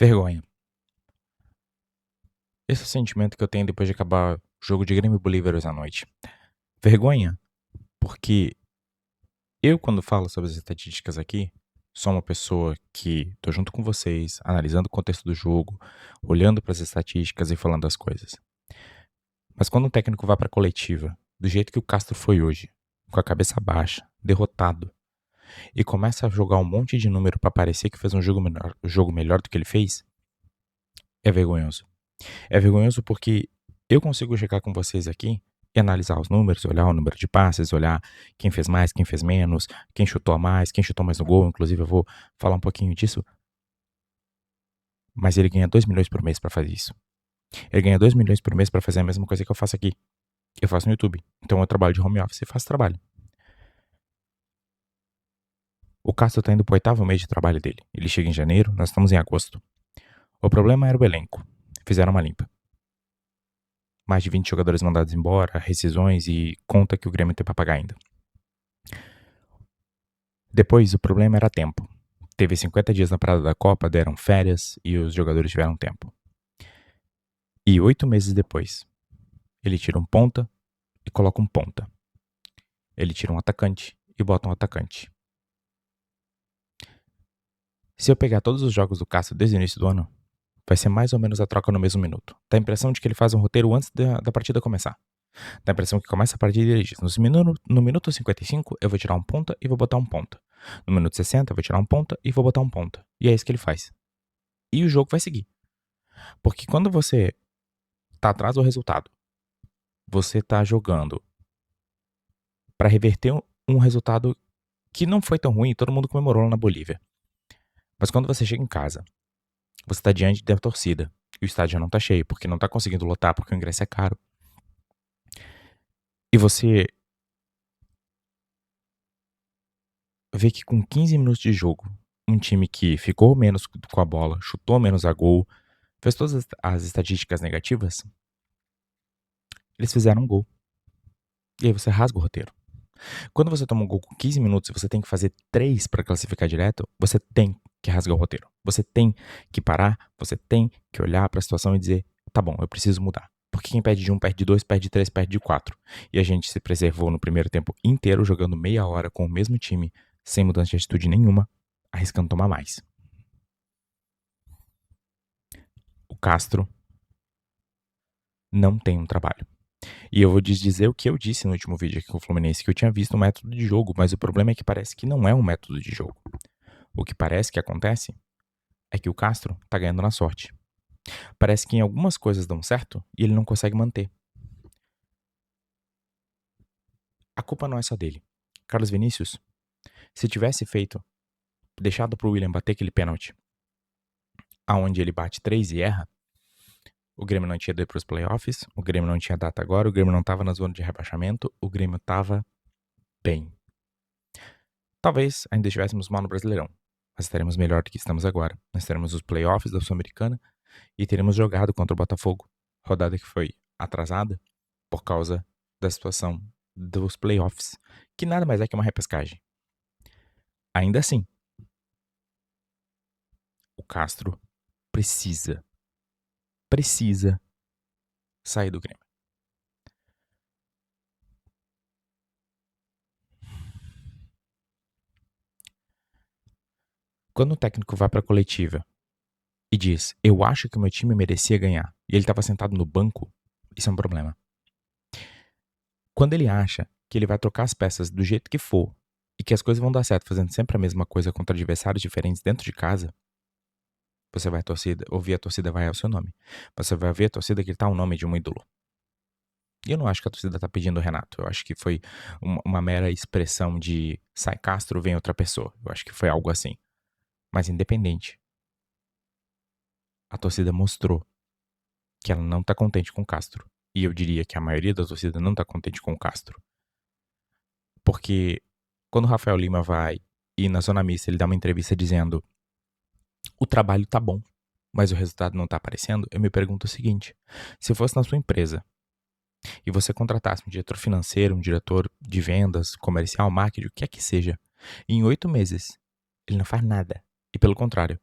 Vergonha. Esse é o sentimento que eu tenho depois de acabar o jogo de Grêmio e Bolívar hoje à noite. Vergonha, porque eu, quando falo sobre as estatísticas aqui, sou uma pessoa que tô junto com vocês, analisando o contexto do jogo, olhando para as estatísticas e falando as coisas. Mas quando um técnico vai pra coletiva, do jeito que o Castro foi hoje, com a cabeça baixa, derrotado, e começa a jogar um monte de número pra parecer que fez um jogo melhor do que ele fez, é vergonhoso. É vergonhoso porque eu consigo chegar com vocês aqui e analisar os números, olhar o número de passes, olhar quem fez mais, quem fez menos, quem chutou a mais, quem chutou mais no gol. Inclusive, eu vou falar um pouquinho disso. Mas ele ganha 2 milhões por mês pra fazer isso. Ele ganha 2 milhões por mês pra fazer a mesma coisa que eu faço aqui. Eu faço no YouTube. Então eu trabalho de home office e faço trabalho. O Castro tá indo pro 8º mês de trabalho dele. Ele chega em janeiro, nós estamos em agosto. O problema era o elenco. Fizeram uma limpa. Mais de 20 jogadores mandados embora, rescisões e conta que o Grêmio tem pra pagar ainda. Depois, o problema era tempo. Teve 50 dias na parada da Copa, deram férias e os jogadores tiveram tempo. E 8 meses depois, ele tira um ponta e coloca um ponta. Ele tira um atacante e bota um atacante. Se eu pegar todos os jogos do Castro desde o início do ano, vai ser mais ou menos a troca no mesmo minuto. Dá a impressão de que ele faz um roteiro antes da partida começar. Dá a impressão que começa a partida e ele diz: no minuto 55 eu vou tirar um ponta e vou botar um ponta. No minuto 60 eu vou tirar um ponta e vou botar um ponta. E é isso que ele faz. E o jogo vai seguir. Porque quando você tá atrás do resultado, você tá jogando pra reverter um resultado que não foi tão ruim, todo mundo comemorou lá na Bolívia. Mas quando você chega em casa, você tá diante da torcida, e o estádio já não tá cheio, porque não tá conseguindo lotar, porque o ingresso é caro. E você vê que com 15 minutos de jogo, um time que ficou menos com a bola, chutou menos a gol, fez todas as estatísticas negativas, eles fizeram um gol. E aí você rasga o roteiro. Quando você toma um gol com 15 minutos e você tem que fazer 3 pra classificar direto, você tem que rasgar o roteiro. Você tem que parar, você tem que olhar pra situação e dizer: tá bom, eu preciso mudar. Porque quem perde de 1, perde de 2, perde de 3, perde de 4. E a gente se preservou no primeiro tempo inteiro, jogando meia hora com o mesmo time, sem mudança de atitude nenhuma, arriscando tomar mais. O Castro não tem um trabalho. E eu vou dizer o que eu disse no último vídeo aqui com o Fluminense, que eu tinha visto um método de jogo, mas o problema é que parece que não é um método de jogo. O que parece que acontece é que o Castro tá ganhando na sorte. Parece que em algumas coisas dão certo e ele não consegue manter. A culpa não é só dele. Carlos Vinícius, se tivesse deixado pro William bater aquele pênalti, aonde ele bate 3 e erra, o Grêmio não tinha ido pros playoffs, o Grêmio não tinha data agora, o Grêmio não tava na zona de rebaixamento, o Grêmio tava bem. Talvez ainda estivéssemos mal no Brasileirão, mas estaremos melhor do que estamos agora. Nós teremos os playoffs da Sul-Americana e teremos jogado contra o Botafogo, rodada que foi atrasada por causa da situação dos playoffs, que nada mais é que uma repescagem. Ainda assim, o Castro precisa sair do Grêmio. Quando o técnico vai pra coletiva e diz: eu acho que o meu time merecia ganhar, e ele estava sentado no banco, isso é um problema. Quando ele acha que ele vai trocar as peças do jeito que for e que as coisas vão dar certo fazendo sempre a mesma coisa contra adversários diferentes dentro de casa, você vai ouvir a torcida vai ao seu nome. Você vai ver a torcida gritar o nome de um ídolo. E eu não acho que a torcida tá pedindo o Renato. Eu acho que foi uma mera expressão de sai Castro, vem outra pessoa. Eu acho que foi algo assim. Mas independente, a torcida mostrou que ela não tá contente com o Castro. E eu diria que a maioria da torcida não tá contente com o Castro. Porque quando o Rafael Lima vai e na zona mista ele dá uma entrevista dizendo: o trabalho tá bom, mas o resultado não tá aparecendo, eu me pergunto o seguinte: se fosse na sua empresa e você contratasse um diretor financeiro, um diretor de vendas, comercial, marketing, o que é que seja, e em 8 meses ele não faz nada, e pelo contrário,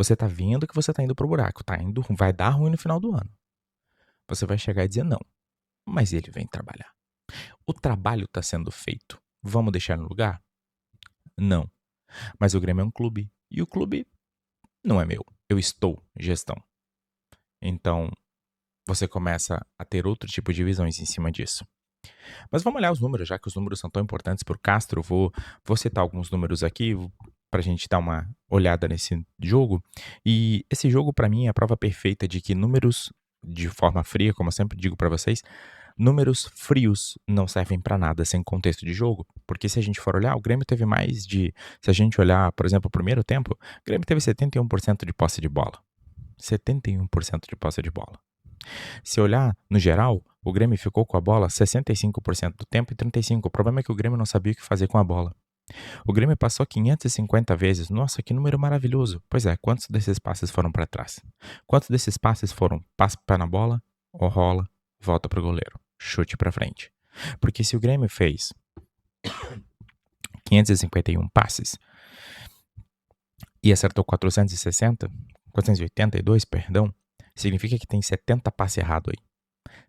Você tá vendo que você tá indo pro buraco, vai dar ruim no final do ano. Você vai chegar e dizer não, mas ele vem trabalhar. O trabalho tá sendo feito. Vamos deixar no lugar? Não. Mas o Grêmio é um clube e o clube não é meu. Eu estou gestão. Então, você começa a ter outro tipo de visões em cima disso. Mas vamos olhar os números, já que os números são tão importantes para o Castro. Vou citar alguns números aqui para a gente dar uma olhada nesse jogo. E esse jogo, para mim, é a prova perfeita de que números de forma fria, como eu sempre digo para vocês, números frios não servem para nada sem contexto de jogo. Porque se a gente for olhar, o Grêmio teve mais de. Se a gente olhar, por exemplo, o primeiro tempo, o Grêmio teve 71% de posse de bola. 71% de posse de bola. Se olhar no geral, o Grêmio ficou com a bola 65% do tempo e 35%. O problema é que o Grêmio não sabia o que fazer com a bola. O Grêmio passou 550 vezes. Nossa, que número maravilhoso. Pois é, quantos desses passes foram para trás? Quantos desses passes foram passe pé na bola, ou rola, volta pro goleiro, chute para frente? Porque se o Grêmio fez 551 passes e acertou 482, perdão, significa que tem 70 passes errados aí.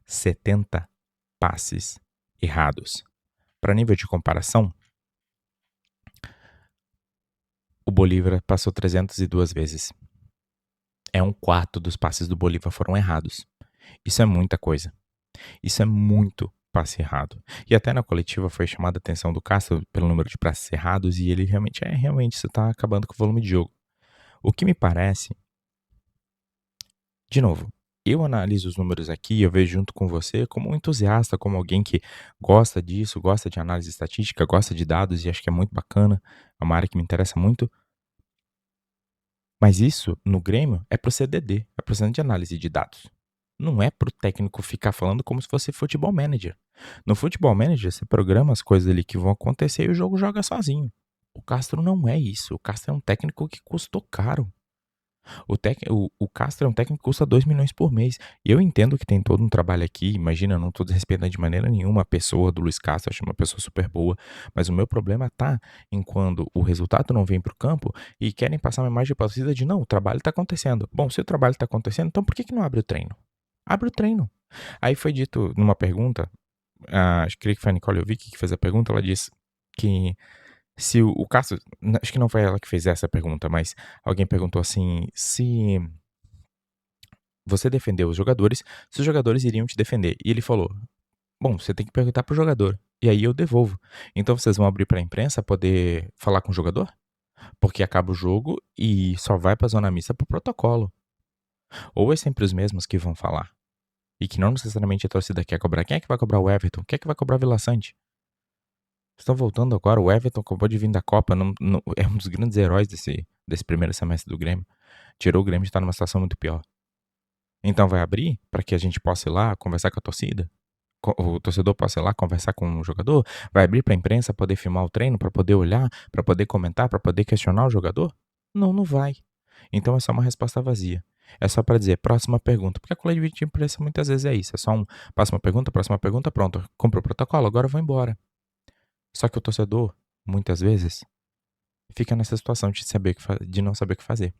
70 passes errados. Para nível de comparação, o Bolívar passou 302 vezes. É um quarto dos passes do Bolívar foram errados. Isso é muita coisa. Isso é muito passe errado. E até na coletiva foi chamada a atenção do Castro pelo número de passes errados e ele realmente isso está acabando com o volume de jogo. O que me parece, de novo, eu analiso os números aqui, eu vejo junto com você como um entusiasta, como alguém que gosta disso, gosta de análise estatística, gosta de dados e acho que é muito bacana, é uma área que me interessa muito. Mas isso, no Grêmio, é pro CDD, é pro Centro de Análise de Dados. Não é pro técnico ficar falando como se fosse futebol manager. No futebol manager, você programa as coisas ali que vão acontecer e o jogo joga sozinho. O Castro não é isso. O Castro é um técnico que custou caro. O Castro é um técnico que custa 2 milhões por mês. E eu entendo que tem todo um trabalho aqui. Imagina, eu não tô desrespeitando de maneira nenhuma a pessoa do Luiz Castro. Eu acho uma pessoa super boa. Mas o meu problema tá em quando o resultado não vem pro campo e querem passar uma imagem pra torcida de não, o trabalho tá acontecendo. Bom, se o trabalho tá acontecendo, então por que não abre o treino? Abre o treino. Aí foi dito numa pergunta, acho que foi a Nicole Jovic que fez a pergunta, ela disse que se o Castro, acho que não foi ela que fez essa pergunta, mas alguém perguntou assim, se você defendeu os jogadores, se os jogadores iriam te defender. E ele falou, bom, você tem que perguntar pro jogador, e aí eu devolvo. Então vocês vão abrir pra imprensa poder falar com o jogador? Porque acaba o jogo e só vai pra zona mista pro protocolo. Ou é sempre os mesmos que vão falar? E que não necessariamente a torcida quer cobrar. Quem é que vai cobrar o Everton? Quem é que vai cobrar o Vila Sante? Estão voltando agora, o Everton acabou de vir da Copa, é um dos grandes heróis desse primeiro semestre do Grêmio. Tirou o Grêmio de estar numa situação muito pior. Então vai abrir para que a gente possa ir lá conversar com a torcida? O torcedor possa ir lá conversar com o jogador? Vai abrir para a imprensa poder filmar o treino, para poder olhar, para poder comentar, para poder questionar o jogador? Não, não vai. Então é só uma resposta vazia. É só para dizer, próxima pergunta. Porque a coletiva de imprensa muitas vezes é isso. É só próxima pergunta, pronto. Comprou o protocolo, agora eu vou embora. Só que o torcedor, muitas vezes, fica nessa situação de não saber o que fazer.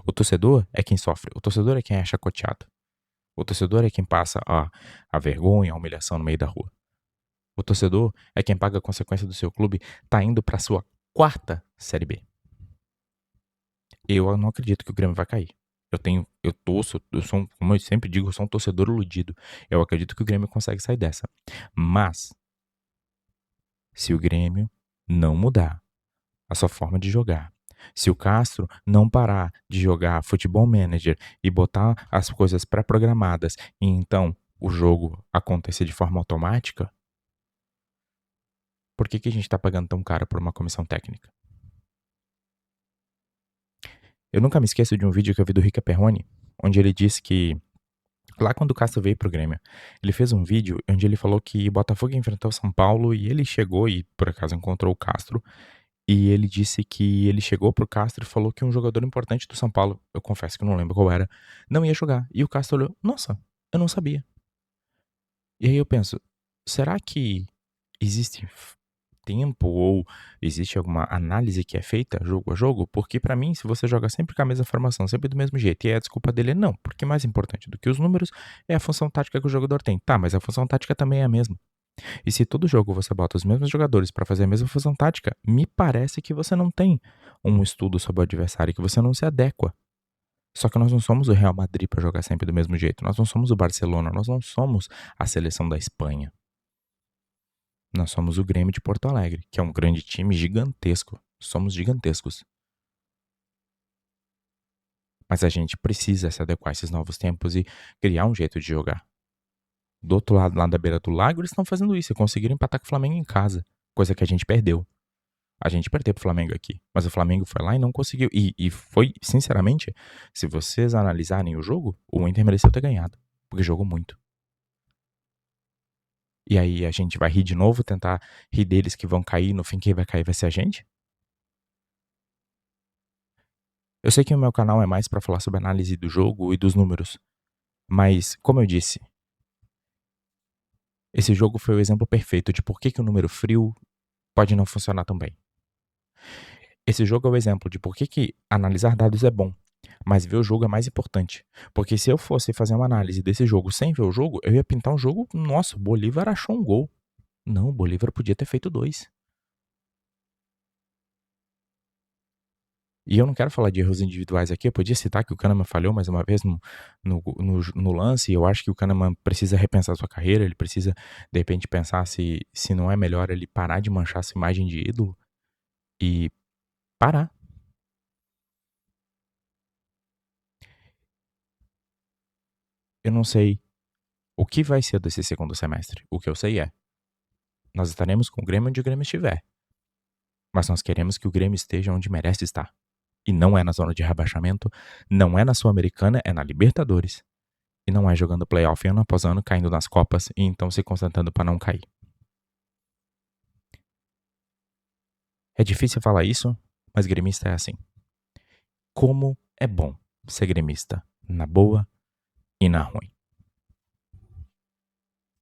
O torcedor é quem sofre. O torcedor é quem é chacoteado. O torcedor é quem passa a vergonha, a humilhação no meio da rua. O torcedor é quem paga a consequência do seu clube tá indo para sua 4ª Série B. Eu não acredito que o Grêmio vai cair. Como eu sempre digo, eu sou um torcedor iludido. Eu acredito que o Grêmio consegue sair dessa. Mas, se o Grêmio não mudar a sua forma de jogar, se o Castro não parar de jogar futebol manager e botar as coisas pré-programadas e então o jogo acontecer de forma automática, por que a gente tá pagando tão caro por uma comissão técnica? Eu nunca me esqueço de um vídeo que eu vi do Rica Perrone, onde ele disse que lá quando o Castro veio pro Grêmio, ele fez um vídeo onde ele falou que o Botafogo enfrentou o São Paulo e ele chegou e por acaso encontrou o Castro. E ele disse que ele chegou pro Castro e falou que um jogador importante do São Paulo, eu confesso que eu não lembro qual era, não ia jogar. E o Castro olhou, nossa, eu não sabia. E aí eu penso, será que existe tempo ou existe alguma análise que é feita jogo a jogo? Porque pra mim, se você joga sempre com a mesma formação, sempre do mesmo jeito, e a desculpa dele é não, porque mais importante do que os números é a função tática que o jogador tem. Tá, mas a função tática também é a mesma. E se todo jogo você bota os mesmos jogadores pra fazer a mesma função tática, me parece que você não tem um estudo sobre o adversário, que você não se adequa. Só que nós não somos o Real Madrid pra jogar sempre do mesmo jeito, nós não somos o Barcelona, nós não somos a seleção da Espanha. Nós somos o Grêmio de Porto Alegre, que é um grande time gigantesco. Somos gigantescos. Mas a gente precisa se adequar a esses novos tempos e criar um jeito de jogar. Do outro lado, lá da beira do lago, eles estão fazendo isso e conseguiram empatar com o Flamengo em casa, coisa que a gente perdeu. A gente perdeu pro Flamengo aqui, mas o Flamengo foi lá e não conseguiu. E foi, sinceramente, se vocês analisarem o jogo, o Inter mereceu ter ganhado, porque jogou muito. E aí a gente vai rir de novo, tentar rir deles que vão cair, no fim quem vai cair vai ser a gente? Eu sei que o meu canal é mais pra falar sobre análise do jogo e dos números, mas, como eu disse, esse jogo foi o exemplo perfeito de por que o número frio pode não funcionar tão bem. Esse jogo é o exemplo de por que analisar dados é bom, mas ver o jogo é mais importante. Porque se eu fosse fazer uma análise desse jogo sem ver o jogo, eu ia pintar um jogo, nossa, o Bolívar achou um gol. Não, o Bolívar podia ter feito 2. E eu não quero falar de erros individuais aqui, eu podia citar que o Kahneman falhou mais uma vez no lance, e eu acho que o Kahneman precisa repensar sua carreira, ele precisa, de repente, pensar se não é melhor ele parar de manchar sua imagem de ídolo e parar. Eu não sei o que vai ser desse segundo semestre. O que eu sei é, nós estaremos com o Grêmio onde o Grêmio estiver, mas nós queremos que o Grêmio esteja onde merece estar. E não é na zona de rebaixamento, não é na Sul-Americana, é na Libertadores. E não é jogando playoff ano após ano, caindo nas Copas e então se concentrando para não cair. É difícil falar isso, mas gremista é assim. Como é bom ser gremista, na boa e na ruim.